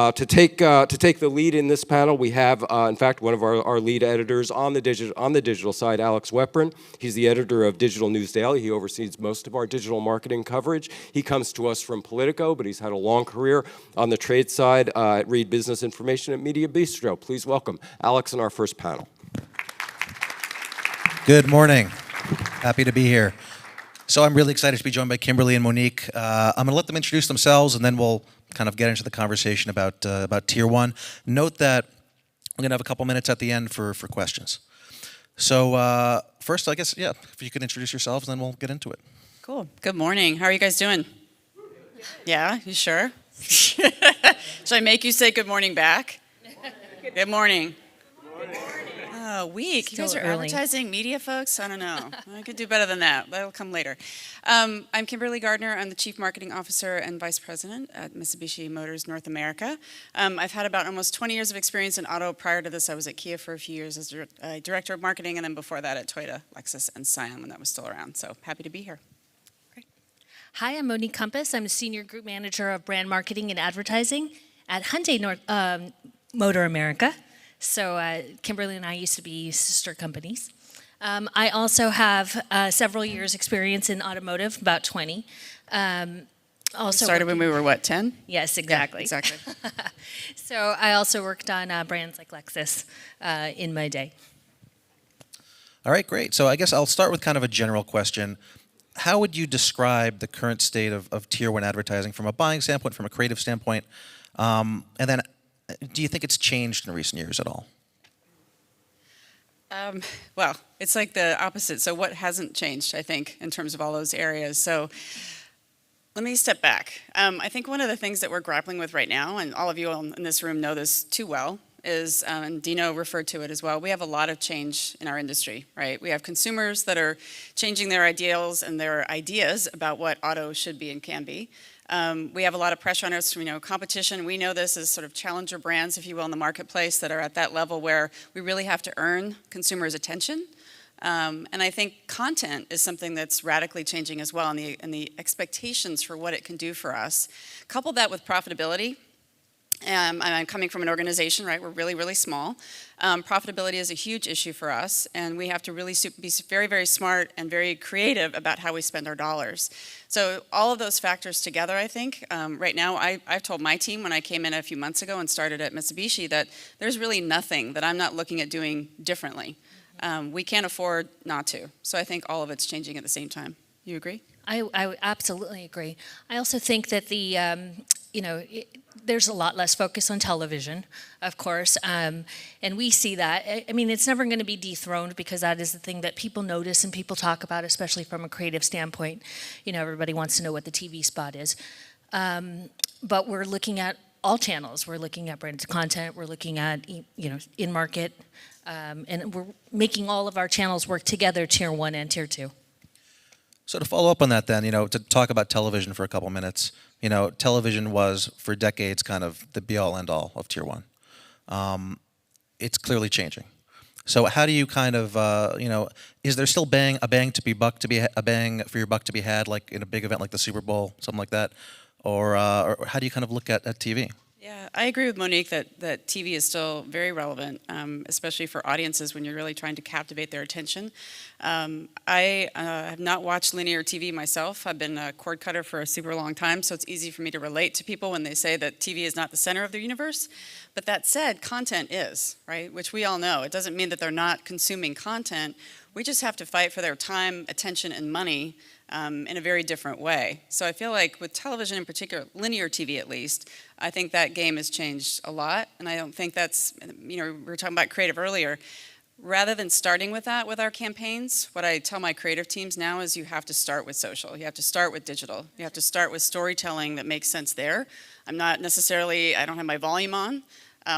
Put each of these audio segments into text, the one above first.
To take the lead in this panel, we have, in fact, one of our lead editors on the digital side, Alex Weprin. He's the editor of Digital News Daily. He oversees most of our digital marketing coverage. He comes to us from Politico, but he's had a long career on the trade side at Read Business Information at Media Bistro. Please welcome Alex in our first panel. Good morning. Happy to be here. So I'm really excited to be joined by Kimberley and Monique. I'm going to let them introduce themselves, and then we'll kind of get into the conversation about Tier One. Note that we're going to have a couple minutes at the end for questions. So first, I guess, yeah, if you could introduce yourselves, and then we'll get into it. Cool. Good morning. How are you guys doing? Yeah, you sure? Should I make you say good morning back? Good morning. Oh, weak. You guys are advertising media folks? I don't know. I could do better than that. That'll come later. I'm Kimberley Gardiner. I'm the Chief Marketing Officer and Vice President at Mitsubishi Motors North America. I've had about almost 20 years of experience in auto. Prior to this, I was at Kia for a few years as Director of Marketing, and then before that at Toyota, Lexus, and Scion when that was still around. So happy to be here. Great. Hi, I'm Monique Kumpis. I'm a Senior Group Manager of Brand Marketing and Advertising at Hyundai Motor America. So Kimberley and I used to be sister companies. I also have several years experience in automotive, about 20. Also started when we were, what, 10? Yes, exactly. Yeah, exactly. So I also worked on brands like Lexus in my day. All right, great. So I guess I'll start with kind of a general question. How would you describe the current state of Tier 1 advertising from a buying standpoint, from a creative standpoint? And then do you think it's changed in recent years at all? Well, it's like the opposite. So what hasn't changed, I think, in terms of all those areas? So let me step back. I think one of the things that we're grappling with right now, and all of you in this room know this too well, is, and Dino referred to it as well, we have a lot of change in our industry, right? We have consumers that are changing their ideals and their ideas about what auto should be and can be. We have a lot of pressure on us, competition. We know this as sort of challenger brands, if you will, in the marketplace that are at that level where we really have to earn consumers' attention. And I think content is something that's radically changing as well, and the expectations for what it can do for us. Couple that with profitability. I'm coming from an organization, right? We're really, really small. Profitability is a huge issue for us, and we have to really be very, very smart and very creative about how we spend our dollars. So all of those factors together, I think, right now, I've told my team when I came in a few months ago and started at Mitsubishi that there's really nothing that I'm not looking at doing differently. We can't afford not to. So I think all of it's changing at the same time. You agree? I absolutely agree. I also think that there's a lot less focus on television, of course, and we see that. I mean, it's never going to be dethroned because that is the thing that people notice and people talk about, especially from a creative standpoint. Everybody wants to know what the TV spot is. But we're looking at all channels. We're looking at branded content. We're looking at, in-market, and we're making all of our channels work together, Tier 1 and Tier 2. So to follow up on that then, to talk about television for a couple minutes, television was for decades kind of the be-all end-all of Tier 1. It's clearly changing. So how do you kind of, is there still a bang for your buck to be had, like in a big event like the Super Bowl, something like that? Or how do you kind of look at TV? Yeah, I agree with Monique that TV is still very relevant, especially for audiences when you're really trying to captivate their attention. I have not watched linear TV myself. I've been a cord cutter for a super long time, so it's easy for me to relate to people when they say that TV is not the center of their universe. But that said, content is, right, which we all know. It doesn't mean that they're not consuming content. We just have to fight for their time, attention, and money in a very different way. So I feel like with television in particular, linear TV at least, I think that game has changed a lot. And I don't think that's, we were talking about creative earlier. Rather than starting with that with our campaigns, what I tell my creative teams now is you have to start with social. You have to start with digital. You have to start with storytelling that makes sense there. I don't have my volume on.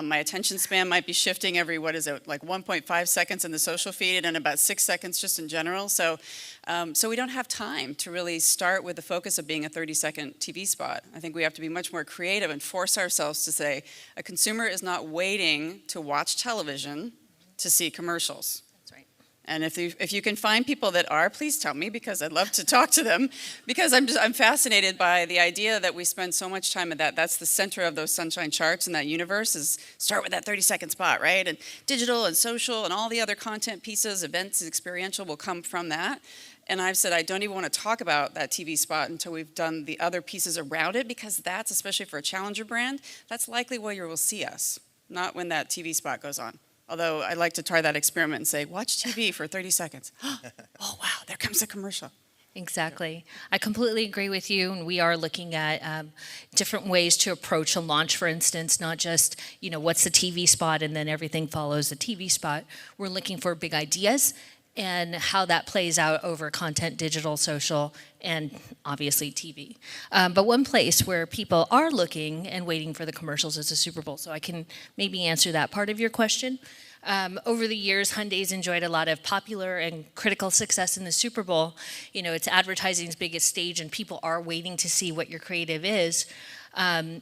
My attention span might be shifting every, like 1.5 seconds in the social feed and about 6 seconds just in general. So we don't have time to really start with the focus of being a 30-second TV spot. I think we have to be much more creative and force ourselves to say a consumer is not waiting to watch television to see commercials. That's right. And if you can find people that are, please tell me, because I'd love to talk to them. Because I'm fascinated by the idea that we spend so much time at that. That's the center of those sunshine charts in that universe, is start with that 30-second spot, right? And digital and social and all the other content pieces, events, experiential will come from that. And I've said I don't even want to talk about that TV spot until we've done the other pieces around it, because that's, especially for a challenger brand, that's likely where you will see us, not when that TV spot goes on. Although I'd like to try that experiment and say, watch TV for 30 seconds. Oh, wow, there comes the commercial. Exactly. I completely agree with you, and we are looking at different ways to approach a launch, for instance, not just, what's the TV spot and then everything follows the TV spot. We're looking for big ideas and how that plays out over content, digital, social, and obviously TV. But one place where people are looking and waiting for the commercials is the Super Bowl, so I can maybe answer that part of your question. Over the years, Hyundai's enjoyed a lot of popular and critical success in the Super Bowl. It's advertising's biggest stage, and people are waiting to see what your creative is. And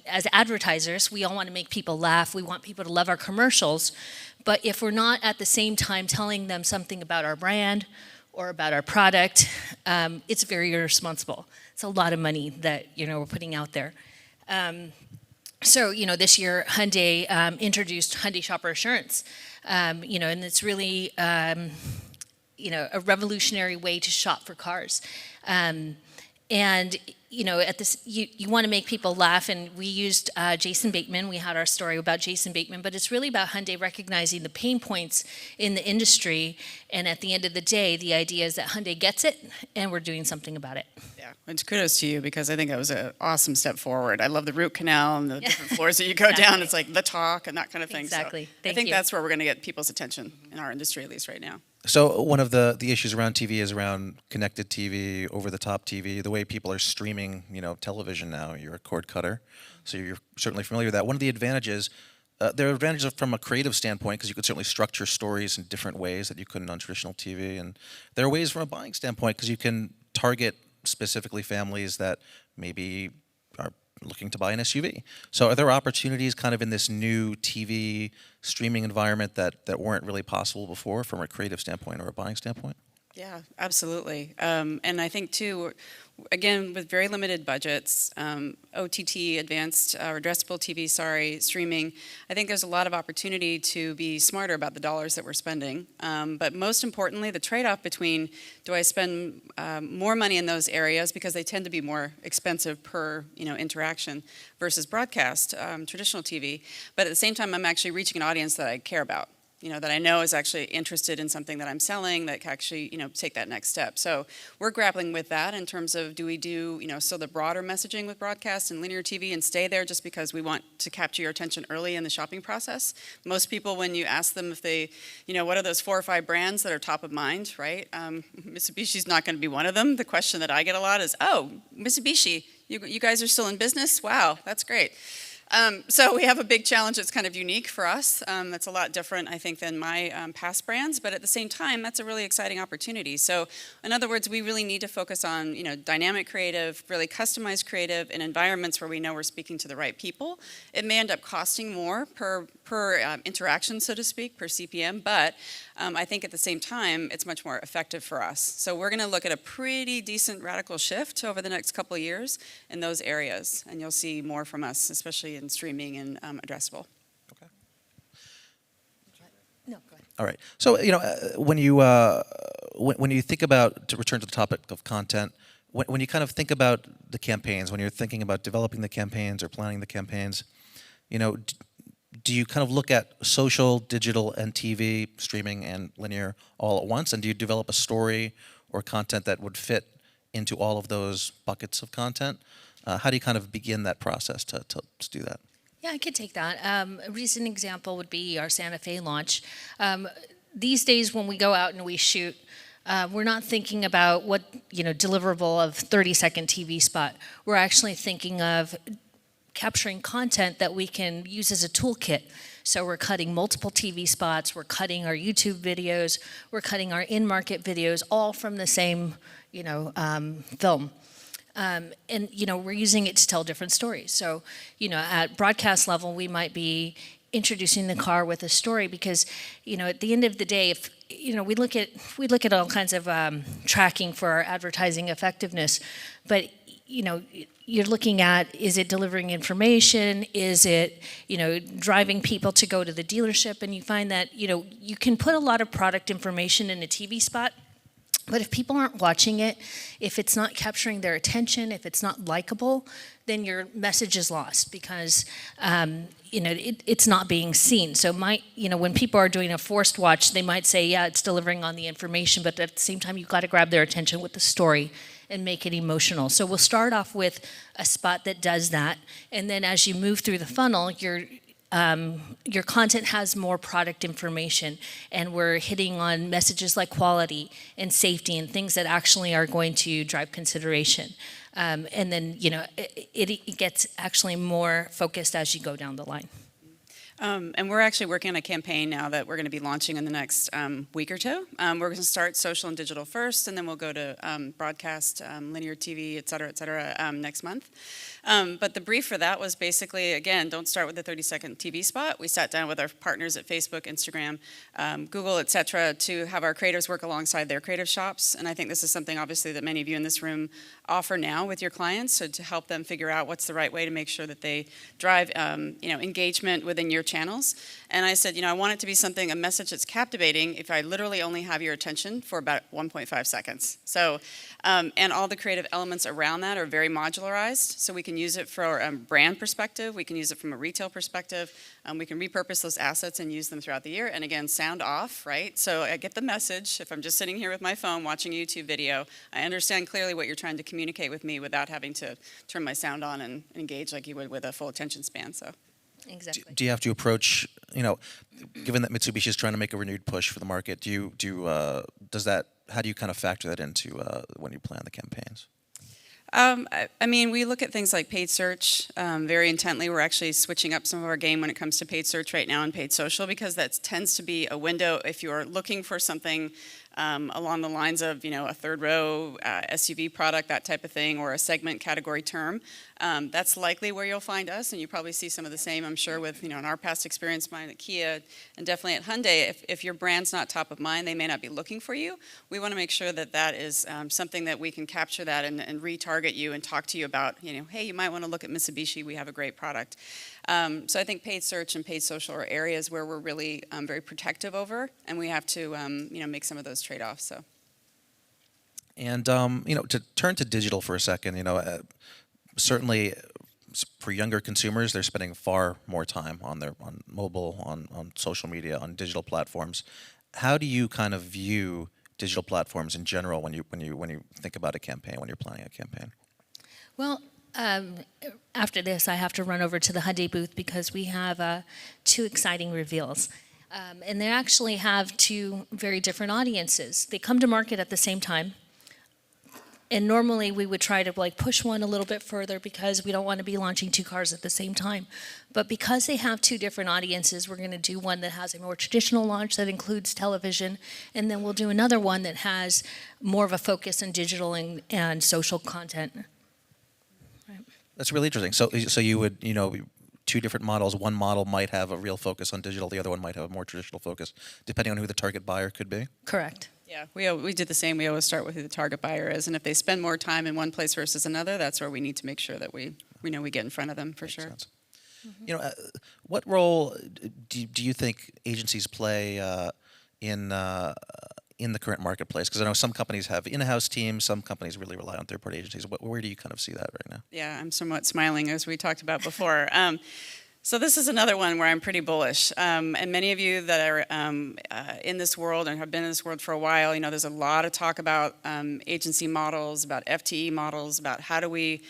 as advertisers, we all want to make people laugh. We want people to love our commercials. But if we're not at the same time telling them something about our brand or about our product, it's very irresponsible. It's a lot of money that, we're putting out there. So, this year, Hyundai introduced Hyundai Shopper Assurance, and it's really, a revolutionary way to shop for cars. And at this, you want to make people laugh, and we used Jason Bateman. We had our story about Jason Bateman, but it's really about Hyundai recognizing the pain points in the industry, and at the end of the day, the idea is that Hyundai gets it, and we're doing something about it. Yeah, and kudos to you, because I think that was an awesome step forward. I love the root canal and the different floors that you go down. It's like the talk and that kind of thing. Exactly. So I think that's where we're going to get people's attention in our industry, at least right now. So one of the issues around TV is around connected TV, over-the-top TV, the way people are streaming, television now. You're a cord cutter, so you're certainly familiar with that. One of the advantages, there are advantages from a creative standpoint, because you could certainly structure stories in different ways that you couldn't on traditional TV. And there are ways from a buying standpoint, because you can target specifically families that maybe are looking to buy an SUV. So are there opportunities kind of in this new TV streaming environment that weren't really possible before from a creative standpoint or a buying standpoint? Yeah, absolutely. And I think, too, again, with very limited budgets, OTT, advanced, or addressable TV, streaming, I think there's a lot of opportunity to be smarter about the dollars that we're spending. But most importantly, the trade-off between, do I spend more money in those areas, because they tend to be more expensive per interaction, versus broadcast, traditional TV, but at the same time, I'm actually reaching an audience that I care about. That I know is actually interested in something that I'm selling, that can actually, take that next step. So we're grappling with that in terms of, do we do, still the broader messaging with broadcast and linear TV and stay there just because we want to capture your attention early in the shopping process? Most people, when you ask them if they, what are those 4 or 5 brands that are top of mind, right? Mitsubishi's not going to be one of them. The question that I get a lot is, oh, Mitsubishi, you guys are still in business? Wow, that's great. So we have a big challenge that's kind of unique for us. That's a lot different, I think, than my past brands, but at the same time, that's a really exciting opportunity. So in other words, we really need to focus on, dynamic creative, really customized creative in environments where we know we're speaking to the right people. It may end up costing more per interaction, so to speak, per CPM, but I think at the same time, it's much more effective for us. So we're going to look at a pretty decent radical shift over the next couple of years in those areas, and you'll see more from us, especially in streaming and addressable. Okay. No, go ahead. All right. So when you think about, to return to the topic of content, when you kind of think about the campaigns, when you're thinking about developing the campaigns or planning the campaigns, do you kind of look at social, digital, and TV, streaming, and linear all at once? And do you develop a story or content that would fit into all of those buckets of content? How do you kind of begin that process to do that? Yeah, I could take that. A recent example would be our Santa Fe launch. These days when we go out and we shoot, we're not thinking about what, deliverable of 30-second TV spot. We're actually thinking of capturing content that we can use as a toolkit. So we're cutting multiple TV spots, we're cutting our YouTube videos, we're cutting our in-market videos, all from the same, film. And, we're using it to tell different stories. So, at broadcast level, we might be introducing the car with a story, because, at the end of the day, if, we look at all kinds of tracking for our advertising effectiveness, but, you're looking at, is it delivering information? Is it, driving people to go to the dealership? And you find that, you can put a lot of product information in a TV spot, but if people aren't watching it, if it's not capturing their attention, if it's not likable, then your message is lost, because it's not being seen. So when people are doing a forced watch, they might say, yeah, it's delivering on the information, but at the same time, you've got to grab their attention with the story and make it emotional. So we'll start off with a spot that does that, and then as you move through the funnel, your content has more product information, and we're hitting on messages like quality and safety and things that actually are going to drive consideration. And then, it gets actually more focused as you go down the line. And we're actually working on a campaign now that we're going to be launching in the next week or two. We're going to start social and digital first, and then we'll go to broadcast, linear TV, et cetera, next month. But the brief for that was basically, again, don't start with the 30-second TV spot. We sat down with our partners at Facebook, Instagram, Google, et cetera, to have our creatives work alongside their creative shops. And I think this is something, obviously, that many of you in this room offer now with your clients, so to help them figure out what's the right way to make sure that they drive engagement within your channels. And I said, I want it to be a message that's captivating if I literally only have your attention for about 1.5 seconds. So, and all the creative elements around that are very modularized, so we can use it for a brand perspective, we can use it from a retail perspective, we can repurpose those assets and use them throughout the year. And again, sound off, right? So I get the message. If I'm just sitting here with my phone watching a YouTube video, I understand clearly what you're trying to communicate with me without having to turn my sound on and engage like you would with a full attention span. So. Exactly. Do you have to approach, given that Mitsubishi is trying to make a renewed push for the market, how do you kind of factor that into when you plan the campaigns? We look at things like paid search very intently. We're actually switching up some of our game when it comes to paid search right now and paid social, because that tends to be a window if you're looking for something along the lines of, a third row SUV product, that type of thing, or a segment category term. That's likely where you'll find us, and you probably see some of the same, I'm sure, with, in our past experience, mine at Kia, and definitely at Hyundai. If your brand's not top of mind, they may not be looking for you. We want to make sure that that is something that we can capture that and retarget you and talk to you about, hey, you might want to look at Mitsubishi, we have a great product. So I think paid search and paid social are areas where we're really very protective over, and we have to, make some of those trade-offs. So. And to turn to digital for a second, certainly for younger consumers, they're spending far more time on mobile, on social media, on digital platforms. How do you kind of view digital platforms in general when you think about a campaign, when you're planning a campaign? Well, after this, I have to run over to the Hyundai booth because we have 2 exciting reveals. And they actually have 2 very different audiences. They come to market at the same time. And normally we would try to push one a little bit further because we don't want to be launching 2 cars at the same time. But because they have 2 different audiences, we're going to do one that has a more traditional launch that includes television, and then we'll do another one that has more of a focus on digital and social content. Right. That's really interesting. So you would, 2 different models. One model might have a real focus on digital. The other one might have a more traditional focus, depending on who the target buyer could be. Correct. Yeah, we did the same. We always start with who the target buyer is, and if they spend more time in one place versus another, that's where we need to make sure that we know we get in front of them for sure. Sense. Mm-hmm. What role do you think agencies play in the current marketplace? Because I know some companies have in-house teams, some companies really rely on third-party agencies. Where do you kind of see that right now? Yeah, I'm somewhat smiling, as we talked about before. So this is another one where I'm pretty bullish. And many of you that are in this world and have been in this world for a while, there's a lot of talk about agency models, about FTE models, about how do we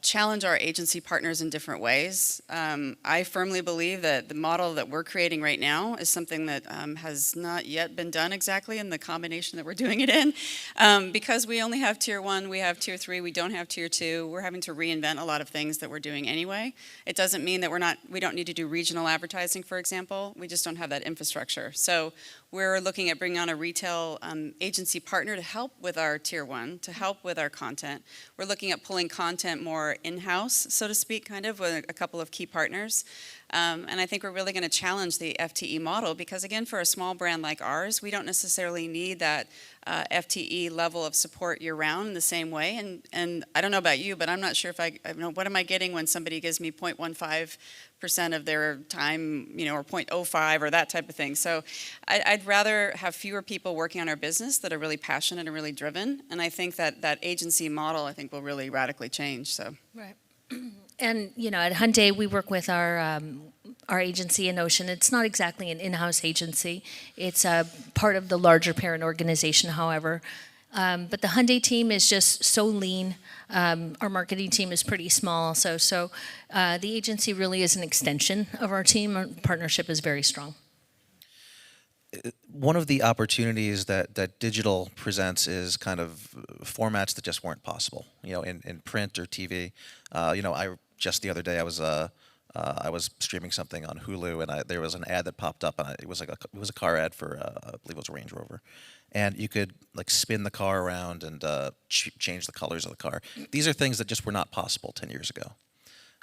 challenge our agency partners in different ways. I firmly believe that the model that we're creating right now is something that has not yet been done exactly in the combination that we're doing it in. Because we only have Tier 1, we have Tier 3, we don't have Tier 2. We're having to reinvent a lot of things that we're doing anyway. It doesn't mean that we don't need to do regional advertising, for example. We just don't have that infrastructure. So we're looking at bringing on a retail agency partner to help with our Tier 1, to help with our content. We're looking at pulling content content more in-house, so to speak, kind of, with a couple of key partners. And I think we're really going to challenge the FTE model because, again, for a small brand like ours, we don't necessarily need that FTE level of support year-round in the same way. And I don't know about you, but I'm not sure if I know, what am I getting when somebody gives me 0.15% of their time, or 0.05 or that type of thing. So I'd rather have fewer people working on our business that are really passionate and really driven. And I think that agency model, I think, will really radically change. So. Right. And, at Hyundai, we work with our agency in Ocean. It's not exactly an in-house agency. It's a part of the larger parent organization, however. But the Hyundai team is just so lean. Our marketing team is pretty small. So the agency really is an extension of our team. Our partnership is very strong. One of the opportunities that digital presents is kind of formats that just weren't possible, in print or TV. Just the other day I was streaming something on Hulu, and there was an ad that popped up, and it was a car ad for I believe it was a Range Rover, and you could spin the car around and change the colors of the car. These are things that just were not possible 10 years ago.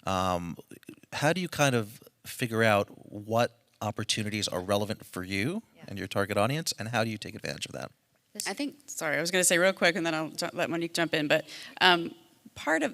How do you kind of figure out what opportunities are relevant for you and your target audience, and how do you take advantage of that? I was going to say real quick, and then I'll let Monique jump in, but part of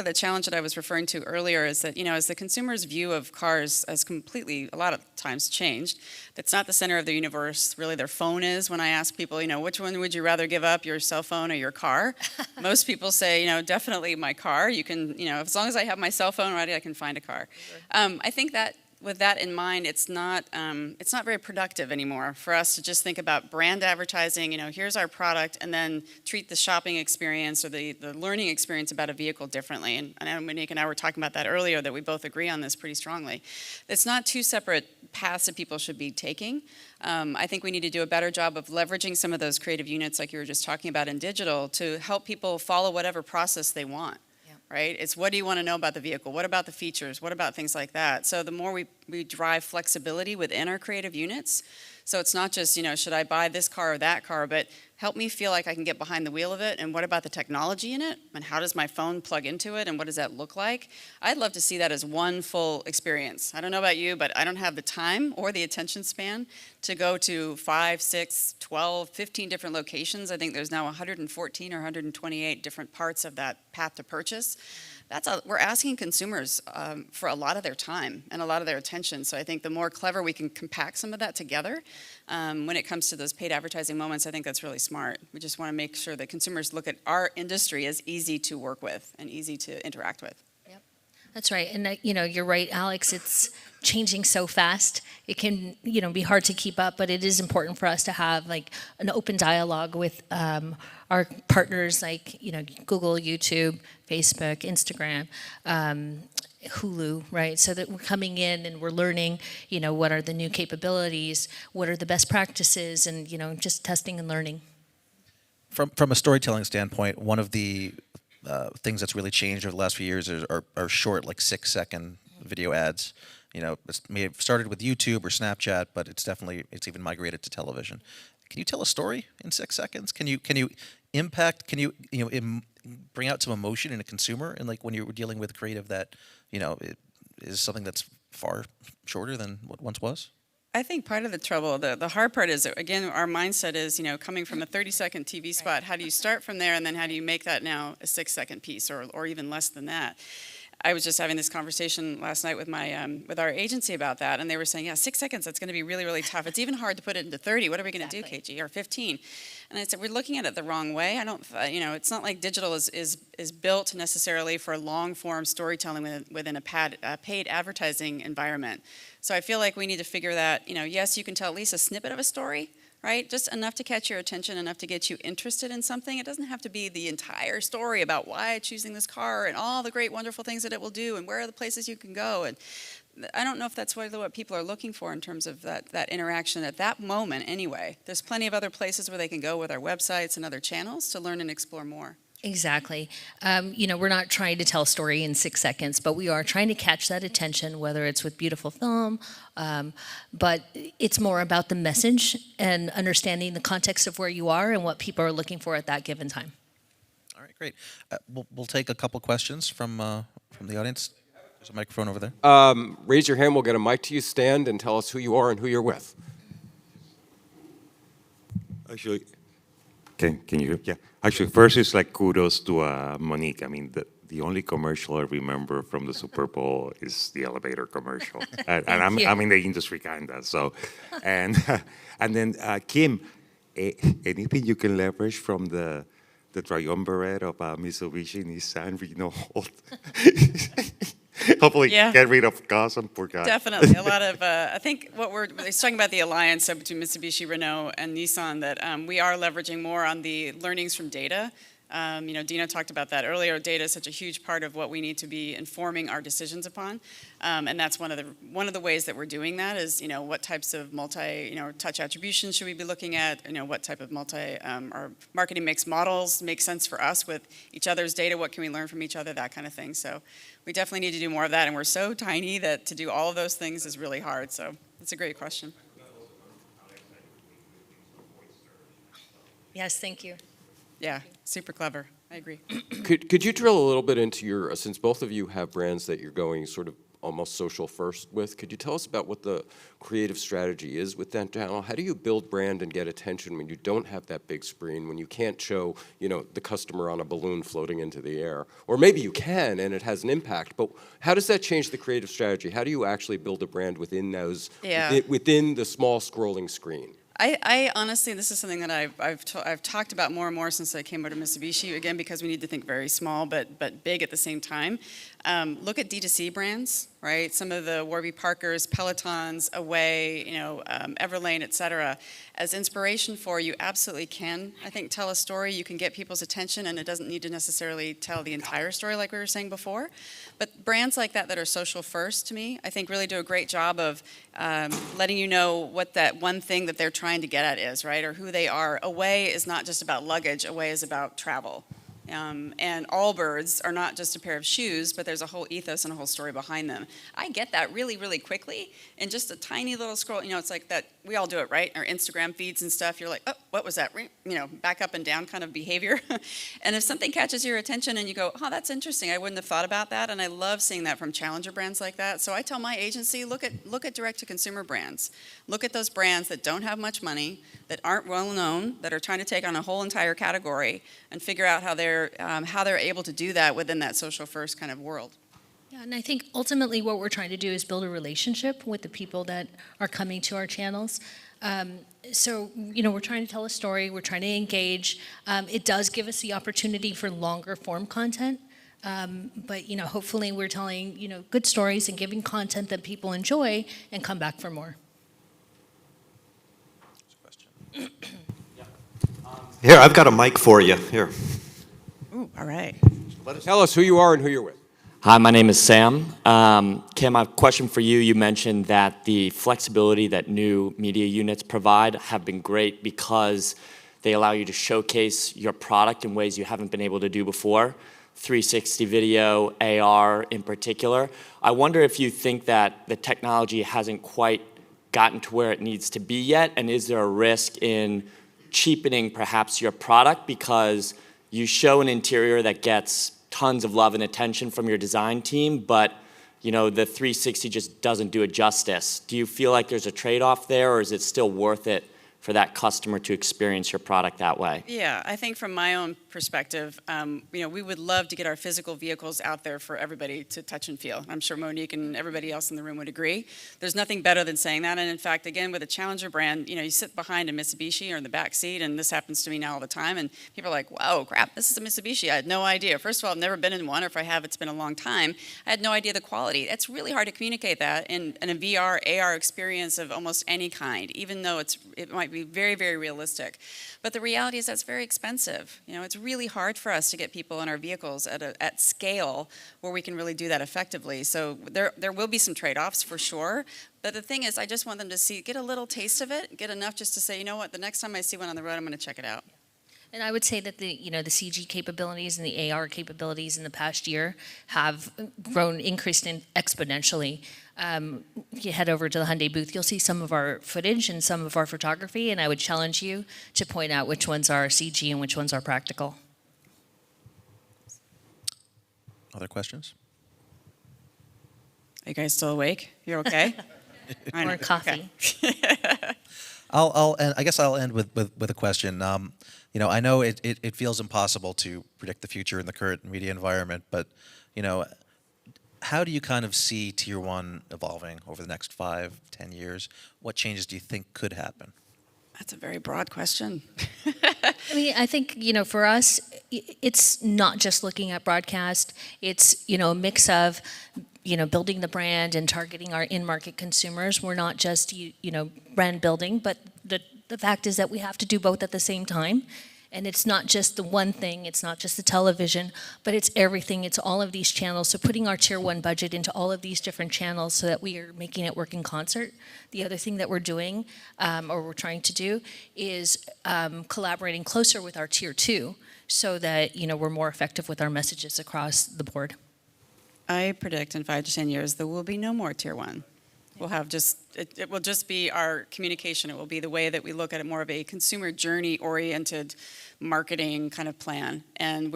the challenge that I was referring to earlier is that, as the consumer's view of cars has completely, a lot of times, changed, that's not the center of the universe. Really, their phone is. When I ask people, which one would you rather give up, your cell phone or your car? Most people say, definitely my car. You can, as long as I have my cell phone ready, I can find a car. I think that, with that in mind, it's not very productive anymore for us to just think about brand advertising, here's our product, and then treat the shopping experience or the learning experience about a vehicle differently. And I know Monique and I were talking about that earlier, that we both agree on this pretty strongly. It's not two separate paths that people should be taking. I think we need to do a better job of leveraging some of those creative units like you were just talking about in digital to help people follow whatever process they want. Right? It's what do you want to know about the vehicle? What about the features? What about things like that? So the more we drive flexibility within our creative units, so it's not just, should I buy this car or that car, but help me feel like I can get behind the wheel of it, and what about the technology in it? And how does my phone plug into it, and what does that look like? I'd love to see that as one full experience. I don't know about you, but I don't have the time or the attention span to go to 5, 6, 12, 15 different locations. I think there's now 114 or 128 different parts of that path to purchase. We're asking consumers for a lot of their time and a lot of their attention. So I think the more clever we can compact some of that together when it comes to those paid advertising moments, I think that's really smart. We just want to make sure that consumers look at our industry as easy to work with and easy to interact with. Yep, that's right. And you're right, Alex. It's changing so fast. It can be hard to keep up, but it is important for us to have an open dialogue with our partners like Google, YouTube, Facebook, Instagram, Hulu, right? So that we're coming in and we're learning, what are the new capabilities, what are the best practices, and just testing and learning. From a storytelling standpoint, one of the things that's really changed over the last few years are short, 6-second video ads. It may have started with YouTube or Snapchat, but it's even migrated to television. Can you tell a story in 6 seconds? Can you impact? Can you bring out some emotion in a consumer? And when you're dealing with creative that it is something that's far shorter than what once was. I think part of the trouble, the hard part is, again, our mindset is, coming from a 30-second TV spot, how do you start from there, and then how do you make that now a 6-second piece or even less than that? I was just having this conversation last night with with our agency about that, and they were saying, 6 seconds, that's going to be really, really tough. It's even hard to put it into 30. What are we going to do, KG? Or 15? And I said, we're looking at it the wrong way. I don't, it's not like digital is built necessarily for long-form storytelling within a paid advertising environment. So I feel like we need to figure that, yes, you can tell at least a snippet of a story, right? Just enough to catch your attention, enough to get you interested in something. It doesn't have to be the entire story about why I'm choosing this car and all the great, wonderful things that it will do and where are the places you can go. And I don't know if that's what people are looking for in terms of that interaction at that moment anyway. There's plenty of other places where they can go with our websites and other channels to learn and explore more. Exactly. We're not trying to tell a story in 6 seconds, but we are trying to catch that attention, whether it's with beautiful film, but it's more about the message and understanding the context of where you are and what people are looking for at that given time. All right, Great. We'll take a couple questions from the audience. There's a microphone over there. Raise your hand, we'll get a mic to you, stand and tell us who you are and who you're with. Actually, can you? Yeah. Actually, first is like kudos to Monique. I mean, the only commercial I remember from the Super Bowl is the elevator commercial, and I'm in the industry kinda. So, and then Kim, anything you can leverage from the triumvirate of Mitsubishi, Nissan, Renault. Hopefully, get rid of costs and poor guys. Definitely, a lot of. I think what we're talking about the alliance between Mitsubishi, Renault, and Nissan. That we are leveraging more on the learnings from data. Dina talked about that earlier. Data is such a huge part of what we need to be informing our decisions upon, and that's one of the ways that we're doing that is what types of touch attribution should we be looking at? What type of our marketing mix models make sense for us with each other's data? What can we learn from each other? That kind of thing. So we definitely need to do more of that, and we're so tiny that to do all of those things is really hard. So it's a great question. Yes, thank you. Yeah, super clever. I agree. Could you drill a little bit into your, since both of you have brands that you're going sort of almost social first with, could you tell us about what the creative strategy is with that channel? How do you build brand and get attention when you don't have that big screen, when you can't show, the customer on a balloon floating into the air? Or maybe you can and it has an impact, but how does that change the creative strategy? How do you actually build a brand within those, within the small scrolling screen? I honestly, this is something that I've talked about more and more since I came over to Mitsubishi, again, because we need to think very small but big at the same time. Look at D2C brands, right? Some of the Warby Parkers, Pelotons, Away, Everlane, et cetera. As inspiration for you absolutely can, I think, tell a story. You can get people's attention, and it doesn't need to necessarily tell the entire story like we were saying before. But brands like that are social first, to me, I think really do a great job of letting you know what that one thing that they're trying to get at is, right? Or who they are. Away is not just about luggage. Away is about travel. And Allbirds are not just a pair of shoes, but there's a whole ethos and a whole story behind them. I get that really, really quickly in just a tiny little scroll. It's like that, we all do it, right? Our Instagram feeds and stuff, you're like, oh, what was that? Back up and down kind of behavior. And if something catches your attention and you go, oh, that's interesting, I wouldn't have thought about that. And I love seeing that from challenger brands like that. So I tell my agency, look at direct-to-consumer brands. Look at those brands that don't have much money, that aren't well known, that are trying to take on a whole entire category, and figure out how they're able to do that within that social first kind of world. Yeah, and I think ultimately what we're trying to do is build a relationship with the people that are coming to our channels. So, we're trying to tell a story, we're trying to engage. It does give us the opportunity for longer form content. But, hopefully we're telling, good stories and giving content that people enjoy and come back for more. Here, I've got a mic for you. Here. Ooh, all right. Tell us who you are and who you're with. Hi, my name is Sam. Kim, I have a question for you. You mentioned that the flexibility that new media units provide have been great because they allow you to showcase your product in ways you haven't been able to do before. 360 video, AR in particular. I wonder if you think that the technology hasn't quite gotten to where it needs to be yet, and is there a risk in cheapening perhaps your product because you show an interior that gets tons of love and attention from your design team, but the 360 just doesn't do it justice. Do you feel like there's a trade-off there, or is it still worth it for that customer to experience your product that way? Yeah, I think from my own perspective, we would love to get our physical vehicles out there for everybody to touch and feel. I'm sure Monique and everybody else in the room would agree. There's nothing better than saying that. And in fact, again, with a challenger brand, you sit behind a Mitsubishi or in the back seat, and this happens to me now all the time, and people are like, wow, crap, this is a Mitsubishi. I had no idea. First of all, I've never been in one, or if I have, it's been a long time. I had no idea the quality. It's really hard to communicate that in a VR, AR experience of almost any kind, even though it might be very, very realistic. But the reality is that's very expensive. It's really hard for us to get people in our vehicles at scale where we can really do that effectively. So there will be some trade-offs for sure. But the thing is, I just want them to get a little taste of it, get enough just to say, you know what, the next time I see one on the road, I'm going to check it out. And I would say that the CG capabilities and the AR capabilities in the past year have increased exponentially. You head over to the Hyundai booth, you'll see some of our footage and some of our photography, and I would challenge you to point out which ones are CG and which ones are practical. Other questions? Are you guys still awake? You're okay? I know. Or coffee. I guess I'll end with a question. I know it feels impossible to predict the future in the current media environment, but, how do you kind of see Tier 1 evolving over the next 5, 10 years? What changes do you think could happen? That's a very broad question. I mean, I think, for us, it's not just looking at broadcast. It's, a mix of, building the brand and targeting our in-market consumers. We're not just, brand building, but the fact is that we have to do both at the same time. And it's not just the one thing, it's not just the television, but it's everything, it's all of these channels. So putting our Tier 1 budget into all of these different channels so that we are making it work in concert. The other thing that we're doing, or we're trying to do, is collaborating closer with our Tier 2 so that, we're more effective with our messages across the board. I predict in 5 to 10 years there will be no more Tier 1. We'll have it will just be our communication. It will be the way that we look at it, more of a consumer journey-oriented marketing kind of plan. And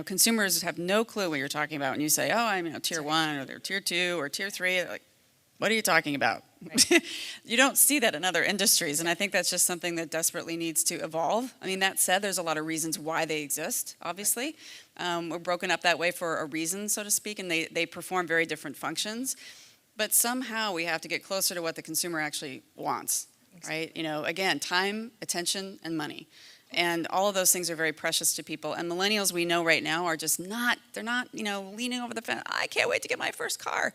consumers have no clue what you're talking about when you say, oh, I'm Tier 1 or they're Tier 2 or Tier 3. Like, what are you talking about? Right. You don't see that in other industries, and I think that's just something that desperately needs to evolve. I mean, that said, there's a lot of reasons why they exist, obviously. We're broken up that way for a reason, so to speak, and they perform very different functions. But somehow we have to get closer to what the consumer actually wants, right? Again, time, attention, and money. And all of those things are very precious to people. And millennials, we know right now, are just they're not, leaning over the fence. I can't wait to get my first car.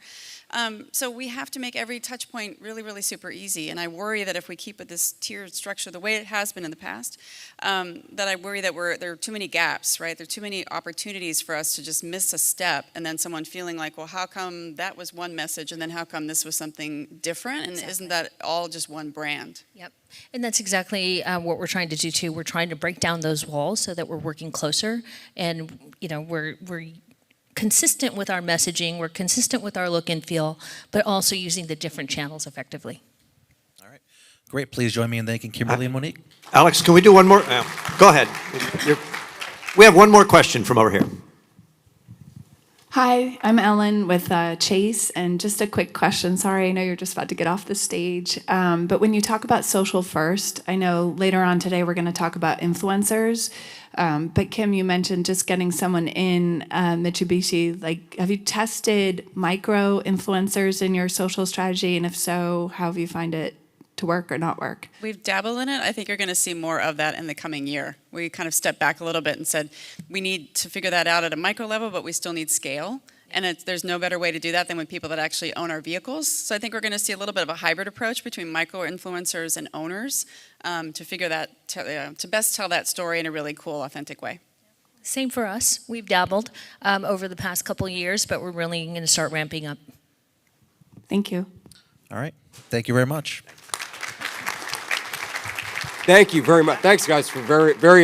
So we have to make every touch point really, really super easy. And I worry that if we keep with this tiered structure the way it has been in the past, that I worry that there are too many gaps, right? There are too many opportunities for us to just miss a step and then someone feeling like, well, how come that was one message and then how come this was something different? And isn't that all just one brand? Yep. And that's exactly what we're trying to do too. We're trying to break down those walls so that we're working closer and, we're consistent with our messaging, we're consistent with our look and feel, but also using the different channels effectively. All right. Great. Please join me in thanking Kimberly and Monique. Alex, can we do one more? Go ahead. We have one more question from over here. Hi, I'm Ellen with Chase, and just a quick question. Sorry, I know you're just about to get off the stage, but when you talk about social first, I know later on today we're going to talk about influencers, but Kim, you mentioned just getting someone in Mitsubishi. Like, have you tested micro influencers in your social strategy, and if so, how have you find it to work or not work? We've dabbled in it. I think you're going to see more of that in the coming year. We kind of stepped back a little bit and said, we need to figure that out at a micro level, but we still need scale. And there's no better way to do that than with people that actually own our vehicles. So I think we're going to see a little bit of a hybrid approach between micro influencers and owners to figure that, to best tell that story in a really cool, authentic way. Same for us. We've dabbled over the past couple of years, but we're really going to start ramping up. Thank you. All right. Thank you very much. Thank you very much. Thanks, guys, for very, very